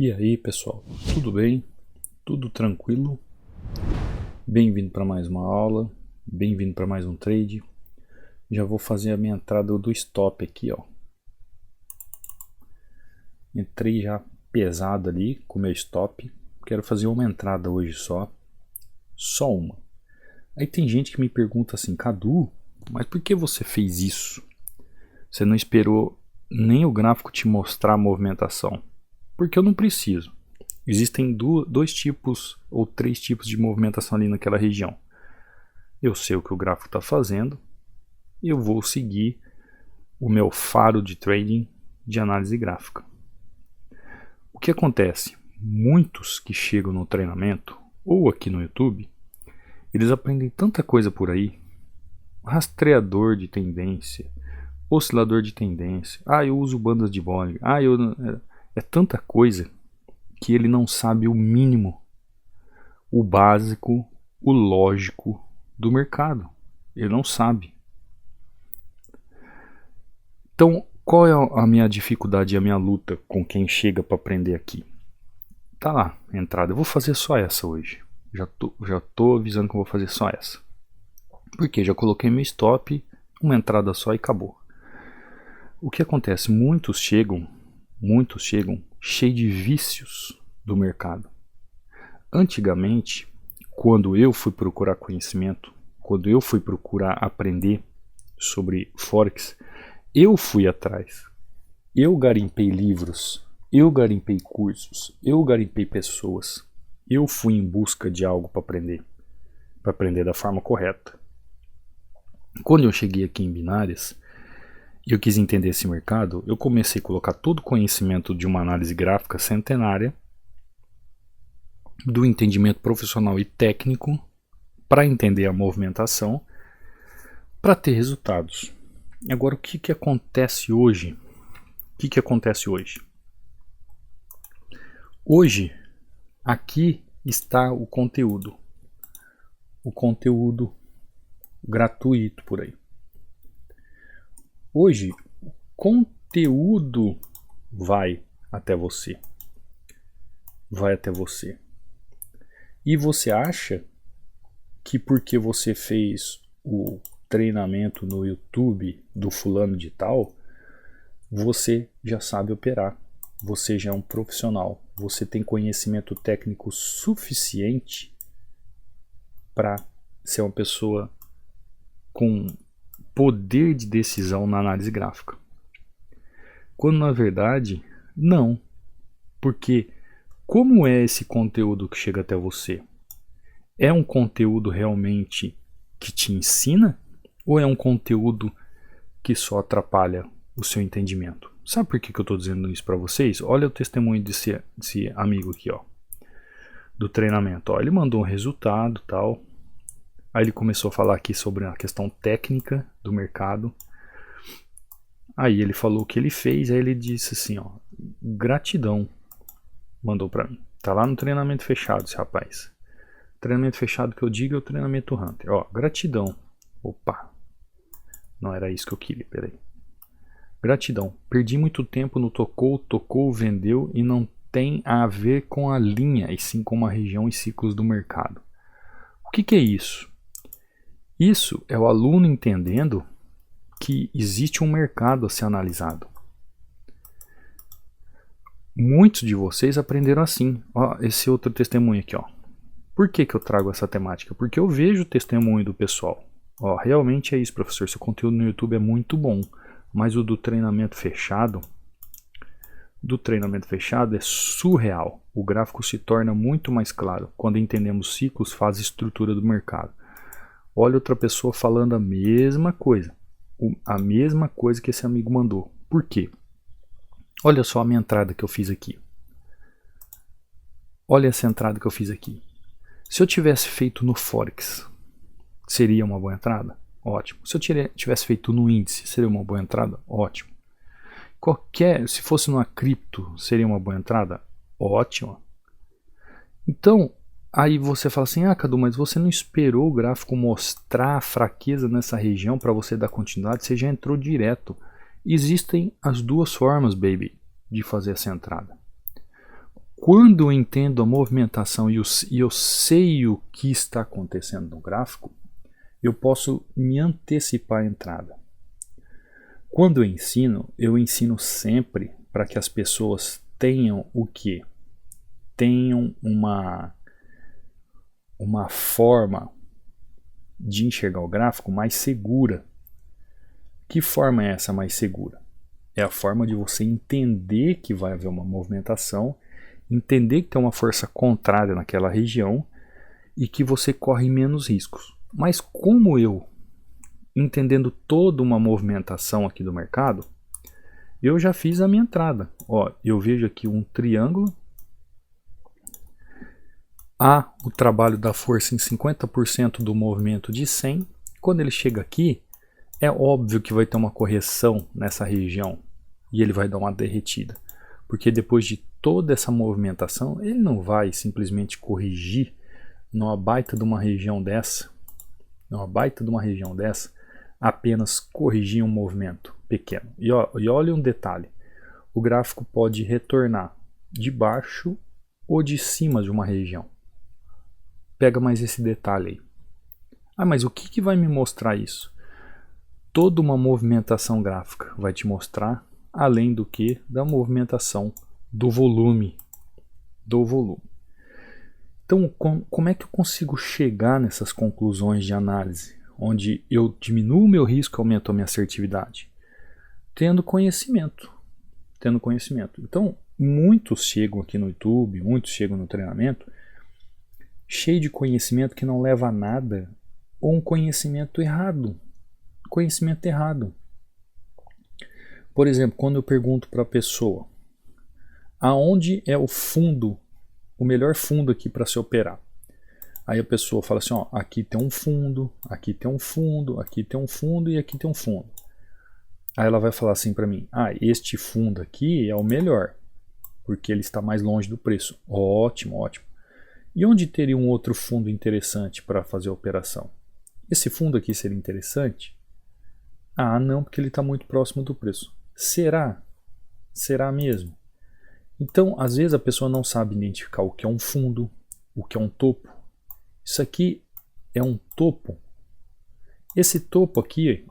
E aí pessoal, tudo bem? Tudo tranquilo? Bem-vindo para mais uma aula, bem-vindo para mais um trade. Já vou fazer a minha entrada do stop aqui, ó. Entrei já pesado ali com o meu stop. Quero fazer uma entrada hoje só uma. Aí tem gente que me pergunta assim, Cadu, mas por que você fez isso? Você não esperou nem o gráfico te mostrar a movimentação? Porque eu não preciso. Existem dois tipos ou três tipos de movimentação ali naquela região. Eu sei o que o gráfico está fazendo e eu vou seguir o meu faro de trading de análise gráfica. O que acontece? Muitos que chegam no treinamento ou aqui no YouTube, eles aprendem tanta coisa por aí. Rastreador de tendência, oscilador de tendência, eu uso bandas de Bollinger, é tanta coisa que ele não sabe o mínimo, o básico, o lógico do mercado. Ele não sabe. Então, qual é a minha dificuldade e a minha luta com quem chega para aprender aqui? Tá lá, entrada. Eu vou fazer só essa hoje. Já tô avisando que eu vou fazer só essa. Porque já coloquei meu stop, uma entrada só e acabou. O que acontece? Muitos chegam cheios de vícios do mercado. Antigamente, quando eu fui procurar conhecimento, quando eu fui procurar aprender sobre Forex, eu fui atrás. Eu garimpei livros, eu garimpei cursos, eu garimpei pessoas. Eu fui em busca de algo para aprender da forma correta. Quando eu cheguei aqui em Binárias, e eu quis entender esse mercado, eu comecei a colocar todo o conhecimento de uma análise gráfica centenária, do entendimento profissional e técnico, para entender a movimentação, para ter resultados. Agora, o que acontece hoje? Hoje, aqui está o conteúdo gratuito por aí. Hoje, o conteúdo vai até você. E você acha que porque você fez o treinamento no YouTube do fulano de tal, você já sabe operar, você já é um profissional, você tem conhecimento técnico suficiente para ser uma pessoa com poder de decisão na análise gráfica. Quando na verdade, não. Porque como é esse conteúdo que chega até você? É um conteúdo realmente que te ensina? Ou é um conteúdo que só atrapalha o seu entendimento? Sabe por que eu estou dizendo isso para vocês? Olha o testemunho desse amigo aqui, ó, do treinamento. Ó, ele mandou um resultado, tal. Aí ele começou a falar aqui sobre a questão técnica do mercado. Aí ele falou o que ele fez, aí ele disse assim, ó, gratidão, mandou para mim. Tá lá no treinamento fechado esse rapaz. Treinamento fechado que eu digo é o treinamento Hunter. Ó, gratidão. Opa, não era isso que eu queria, peraí. Gratidão, perdi muito tempo no tocou, vendeu e não tem a ver com a linha, e sim com a região e ciclos do mercado. O que é isso? Isso é o aluno entendendo que existe um mercado a ser analisado. Muitos de vocês aprenderam assim. Ó, esse outro testemunho aqui, ó. Por que eu trago essa temática? Porque eu vejo o testemunho do pessoal. Ó, realmente é isso, professor. Seu conteúdo no YouTube é muito bom, mas o do treinamento fechado é surreal. O gráfico se torna muito mais claro quando entendemos ciclos, fase e estrutura do mercado. Olha outra pessoa falando a mesma coisa que esse amigo mandou. Por quê? Olha só a minha entrada que eu fiz aqui. Olha essa entrada que eu fiz aqui. Se eu tivesse feito no Forex, seria uma boa entrada? Ótimo. Se eu tivesse feito no índice, seria uma boa entrada? Ótimo. Se fosse numa cripto, seria uma boa entrada? Ótima. Então, aí você fala assim, Cadu, mas você não esperou o gráfico mostrar a fraqueza nessa região para você dar continuidade? Você já entrou direto. Existem as duas formas, baby, de fazer essa entrada. quando eu entendo a movimentação e eu sei o que está acontecendo no gráfico, eu posso me antecipar a entrada. Quando eu ensino sempre para que as pessoas tenham o quê? Tenham uma forma de enxergar o gráfico mais segura. Que forma é essa mais segura? É a forma de você entender que vai haver uma movimentação, entender que tem uma força contrária naquela região e que você corre menos riscos. Mas como eu, entendendo toda uma movimentação aqui do mercado, eu já fiz a minha entrada. Ó, eu vejo aqui um triângulo. Há o trabalho da força em 50% do movimento de 100. Quando ele chega aqui, é óbvio que vai ter uma correção nessa região e ele vai dar uma derretida. Porque depois de toda essa movimentação, ele não vai simplesmente corrigir numa baita de uma região dessa, apenas corrigir um movimento pequeno. E olha um detalhe, o gráfico pode retornar de baixo ou de cima de uma região. Pega mais esse detalhe aí. Ah, mas o que vai me mostrar isso? Toda uma movimentação gráfica vai te mostrar, além do que da movimentação do volume. Então, como é que eu consigo chegar nessas conclusões de análise, onde eu diminuo o meu risco e aumento a minha assertividade? Tendo conhecimento. Então, muitos chegam aqui no YouTube, muitos chegam no treinamento, cheio de conhecimento que não leva a nada, ou um conhecimento errado. Por exemplo, quando eu pergunto para a pessoa, aonde é o fundo, o melhor fundo aqui para se operar? Aí a pessoa fala assim, ó, aqui tem um fundo, aqui tem um fundo, aqui tem um fundo e aqui tem um fundo. Aí ela vai falar assim para mim, este fundo aqui é o melhor, porque ele está mais longe do preço. Ótimo. E onde teria um outro fundo interessante para fazer a operação? Esse fundo aqui seria interessante? Não, porque ele está muito próximo do preço. Será? Será mesmo? Então, às vezes a pessoa não sabe identificar o que é um fundo, o que é um topo. Isso aqui é um topo. Esse topo aqui,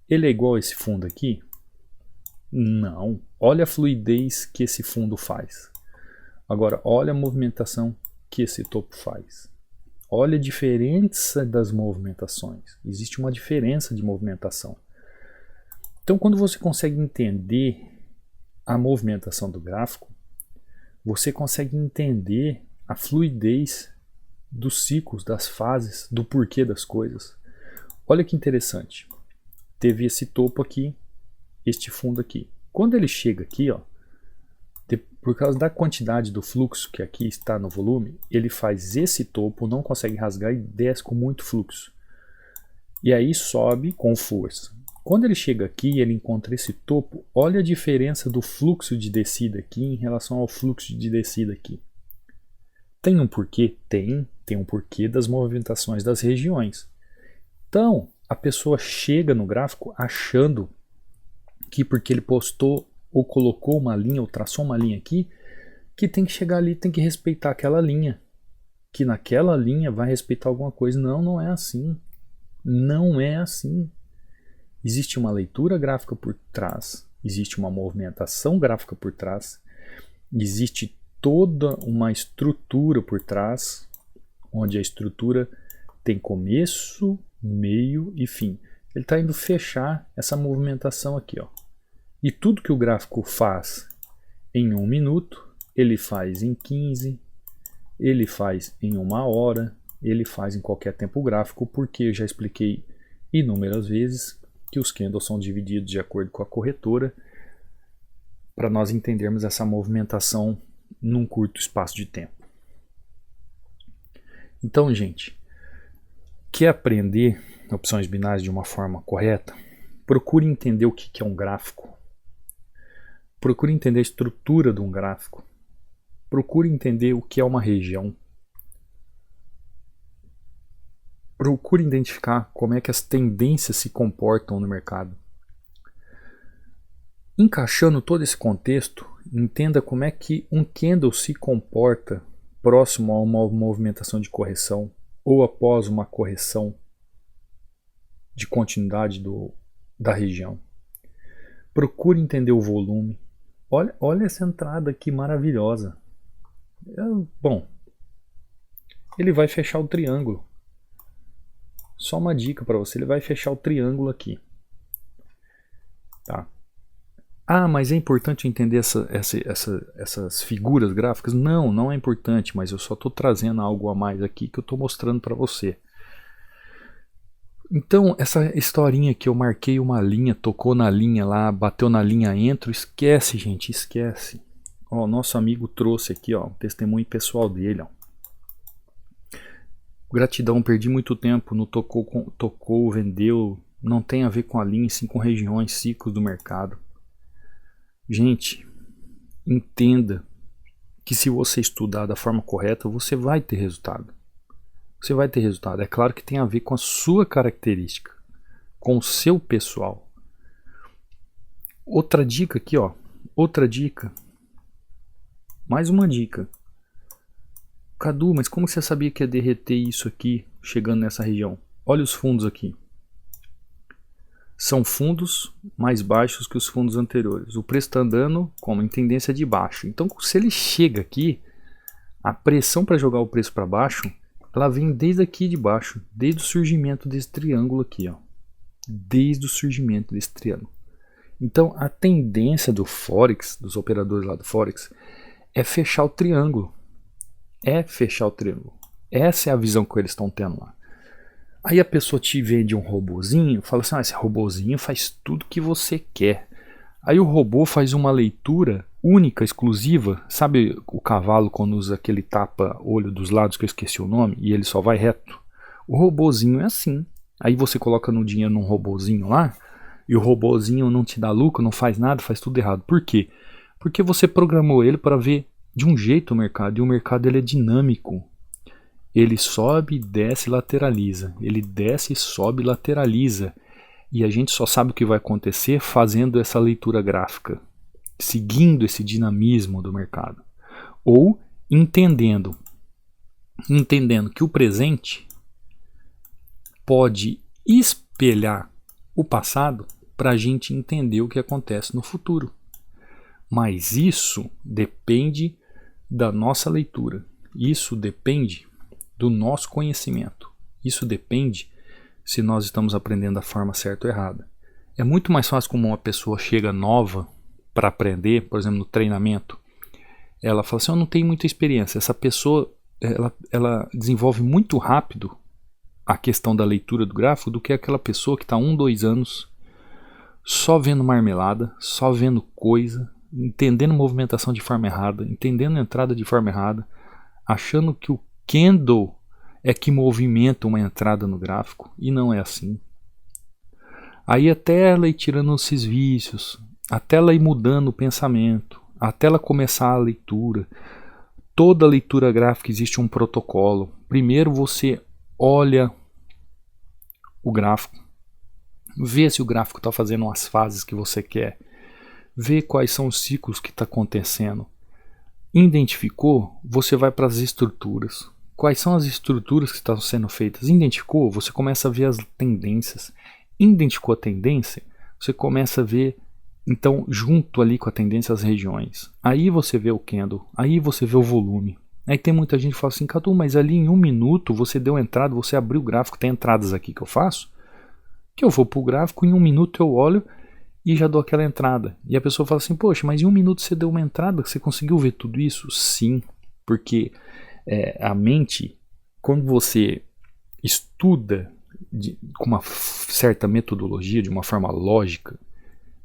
ele é igual a esse fundo aqui? Não. Olha a fluidez que esse fundo faz. Agora, olha a movimentação que esse topo faz. Olha a diferença das movimentações. Existe uma diferença de movimentação. Então, quando você consegue entender a movimentação do gráfico, você consegue entender a fluidez dos ciclos, das fases, do porquê das coisas. Olha que interessante. Teve esse topo aqui, este fundo aqui. Quando ele chega aqui, ó, por causa da quantidade do fluxo que aqui está no volume, ele faz esse topo, não consegue rasgar e desce com muito fluxo. E aí sobe com força. Quando ele chega aqui e ele encontra esse topo, olha a diferença do fluxo de descida aqui em relação ao fluxo de descida aqui. Tem um porquê? Tem um porquê das movimentações das regiões. Então, a pessoa chega no gráfico achando que porque ele postou ou colocou uma linha, ou traçou uma linha aqui, que tem que chegar ali, tem que respeitar aquela linha. Que naquela linha vai respeitar alguma coisa. Não, não é assim. Não é assim. Existe uma leitura gráfica por trás, existe uma movimentação gráfica por trás, existe toda uma estrutura por trás, onde a estrutura tem começo, meio e fim. Ele está indo fechar essa movimentação aqui, ó. E tudo que o gráfico faz em 1 minuto, ele faz em 15, ele faz em 1 hora, ele faz em qualquer tempo gráfico, porque eu já expliquei inúmeras vezes que os candles são divididos de acordo com a corretora, para nós entendermos essa movimentação num curto espaço de tempo. Então, gente, quer aprender opções binárias de uma forma correta? Procure entender o que é um gráfico. Procure entender a estrutura de um gráfico. Procure entender o que é uma região. Procure identificar como é que as tendências se comportam no mercado. Encaixando todo esse contexto, entenda como é que um candle se comporta próximo a uma movimentação de correção ou após uma correção de continuidade da região. Procure entender o volume. Olha essa entrada aqui maravilhosa. Bom, ele vai fechar o triângulo. Só uma dica para você, ele vai fechar o triângulo aqui. Tá? Ah, mas é importante entender essas figuras gráficas? Não, não é importante, mas eu só estou trazendo algo a mais aqui que eu estou mostrando para você. Então, essa historinha que eu marquei uma linha, tocou na linha lá, bateu na linha entro, esquece, gente, esquece. Ó, nosso amigo trouxe aqui, ó, o testemunho pessoal dele, ó. Gratidão, perdi muito tempo no tocou, vendeu, não tem a ver com a linha, sim com regiões, ciclos do mercado. Gente, entenda que se você estudar da forma correta, você vai ter resultado. Você vai ter resultado. É claro que tem a ver com a sua característica, com o seu pessoal. Outra dica aqui, ó. Outra dica. Mais uma dica. Cadu, mas como você sabia que ia derreter isso aqui, chegando nessa região? Olha os fundos aqui. São fundos mais baixos que os fundos anteriores. O preço está andando como em tendência de baixo. Então, se ele chega aqui, a pressão para jogar o preço para baixo, ela vem desde aqui de baixo, desde o surgimento desse triângulo aqui, ó. Desde o surgimento desse triângulo. Então, a tendência do Forex, dos operadores lá do Forex, é fechar o triângulo. É fechar o triângulo. Essa é a visão que eles estão tendo lá. Aí a pessoa te vende um robozinho, fala assim, esse robozinho faz tudo que você quer. Aí o robô faz uma leitura única, exclusiva. Sabe o cavalo quando usa aquele tapa-olho dos lados, que eu esqueci o nome, e ele só vai reto? O robozinho é assim. Aí você coloca no dinheiro num robozinho lá, e o robozinho não te dá lucro, não faz nada, faz tudo errado. Por quê? Porque você programou ele para ver de um jeito o mercado, e o mercado ele é dinâmico. Ele sobe, desce, lateraliza. Ele desce, sobe, lateraliza. E a gente só sabe o que vai acontecer fazendo essa leitura gráfica, seguindo esse dinamismo do mercado. Ou entendendo que o presente pode espelhar o passado para a gente entender o que acontece no futuro. Mas isso depende da nossa leitura. Isso depende do nosso conhecimento. Isso depende se nós estamos aprendendo da forma certa ou errada. É muito mais fácil como uma pessoa chega nova para aprender, por exemplo, no treinamento. Ela fala assim, eu não tenho muita experiência. Essa pessoa, ela desenvolve muito rápido a questão da leitura do gráfico do que aquela pessoa que está 1, 2 anos só vendo marmelada, só vendo coisa, entendendo movimentação de forma errada, entendendo entrada de forma errada, achando que o candle é que movimenta uma entrada no gráfico, e não é assim. Aí até ela ir tirando esses vícios, até ela ir mudando o pensamento, até ela começar a leitura, toda leitura gráfica existe um protocolo. Primeiro você olha o gráfico, vê se o gráfico está fazendo as fases que você quer, vê quais são os ciclos que está acontecendo. Identificou, você vai para as estruturas. Quais são as estruturas que estão sendo feitas? Identificou, você começa a ver as tendências. Identificou a tendência, você começa a ver, então, junto ali com a tendência, as regiões. Aí você vê o candle, aí você vê o volume. Aí tem muita gente que fala assim, Cadu, mas ali em 1 minuto você deu entrada, você abriu o gráfico, tem entradas aqui que eu faço, que eu vou para o gráfico, em 1 minuto eu olho e já dou aquela entrada. E a pessoa fala assim, poxa, mas em 1 minuto você deu uma entrada, você conseguiu ver tudo isso? Sim, porque a mente, quando você estuda com uma certa metodologia, de uma forma lógica,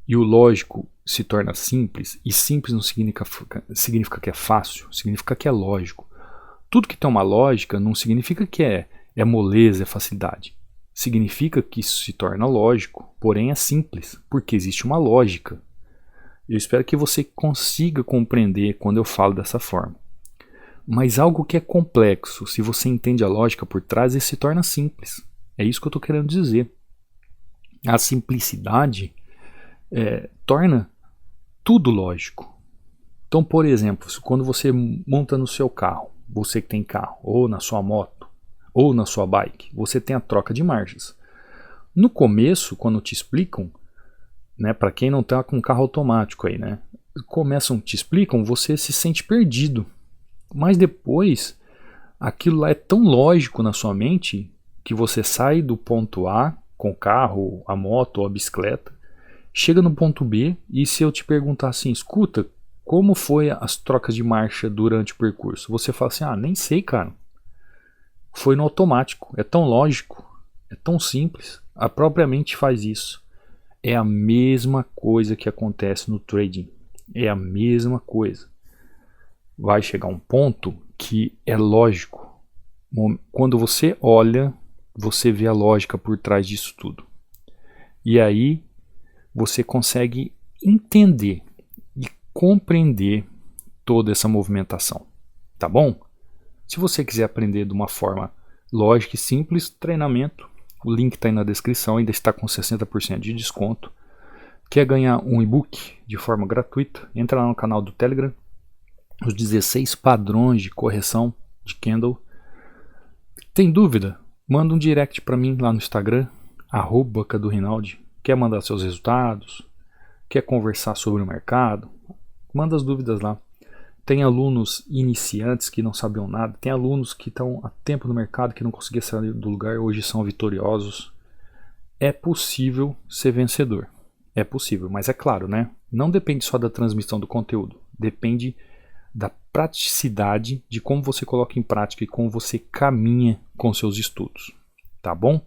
e o lógico se torna simples, e simples não significa que é fácil, significa que é lógico. Tudo que tem uma lógica não significa que é moleza, é facilidade. Significa que isso se torna lógico, porém é simples, porque existe uma lógica. Eu espero que você consiga compreender quando eu falo dessa forma. Mas algo que é complexo, se você entende a lógica por trás, ele se torna simples. É isso que eu estou querendo dizer. A simplicidade torna tudo lógico. Então, por exemplo, quando você monta no seu carro, você que tem carro, ou na sua moto, ou na sua bike, você tem a troca de marchas. No começo, quando te explicam, né, para quem não está com carro automático aí, né, te explicam, você se sente perdido. Mas depois, aquilo lá é tão lógico na sua mente que você sai do ponto A com o carro, a moto ou a bicicleta, chega no ponto B e se eu te perguntar assim, escuta, como foi as trocas de marcha durante o percurso? Você fala assim, nem sei, cara. Foi no automático, é tão lógico, é tão simples, a própria mente faz isso. É a mesma coisa que acontece no trading, é a mesma coisa. Vai chegar um ponto que é lógico. Quando você olha, você vê a lógica por trás disso tudo. E aí você consegue entender e compreender toda essa movimentação, tá bom? Se você quiser aprender de uma forma lógica e simples, treinamento, o link está aí na descrição, ainda está com 60% de desconto. Quer ganhar um e-book de forma gratuita? Entra lá no canal do Telegram, os 16 padrões de correção de candle. Tem dúvida? Manda um direct para mim lá no Instagram, @cadurinaldi. Quer mandar seus resultados? Quer conversar sobre o mercado? Manda as dúvidas lá. Tem alunos iniciantes que não sabiam nada, tem alunos que estão há tempo no mercado que não conseguiam sair do lugar, hoje são vitoriosos. É possível ser vencedor. É possível, mas é claro, né? Não depende só da transmissão do conteúdo, depende da praticidade, de como você coloca em prática e como você caminha com seus estudos, tá bom?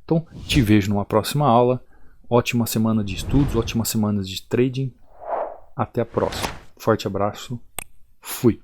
Então, te vejo numa próxima aula. Ótima semana de estudos, ótima semana de trading. Até a próxima. Forte abraço. Fui.